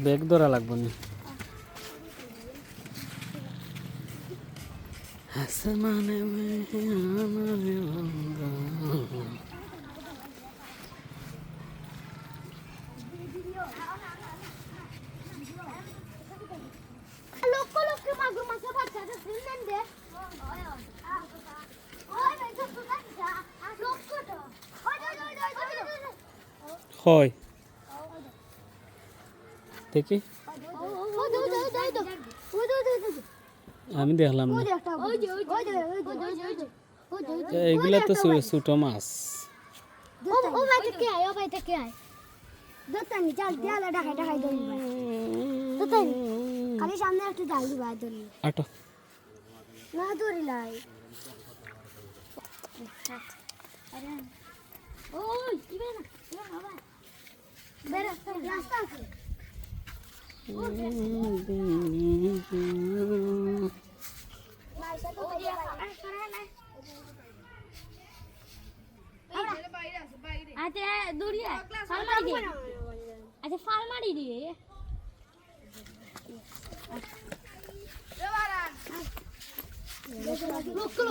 bag ধরা লাগবে না আসমানে মে আমারে রঙ্গা হয় দেখি আমি দেখলাম না এগুলা তো ছোট মাছ খালি সামনে একটু জাল দিবা ধরি আটো না ধরি লাই ওই কি বেরা বাবা বেরা রাস্তা আছে আচ্ছা দৌড়িয়া ফাল মারি দে আচ্ছা ফাল মারি দে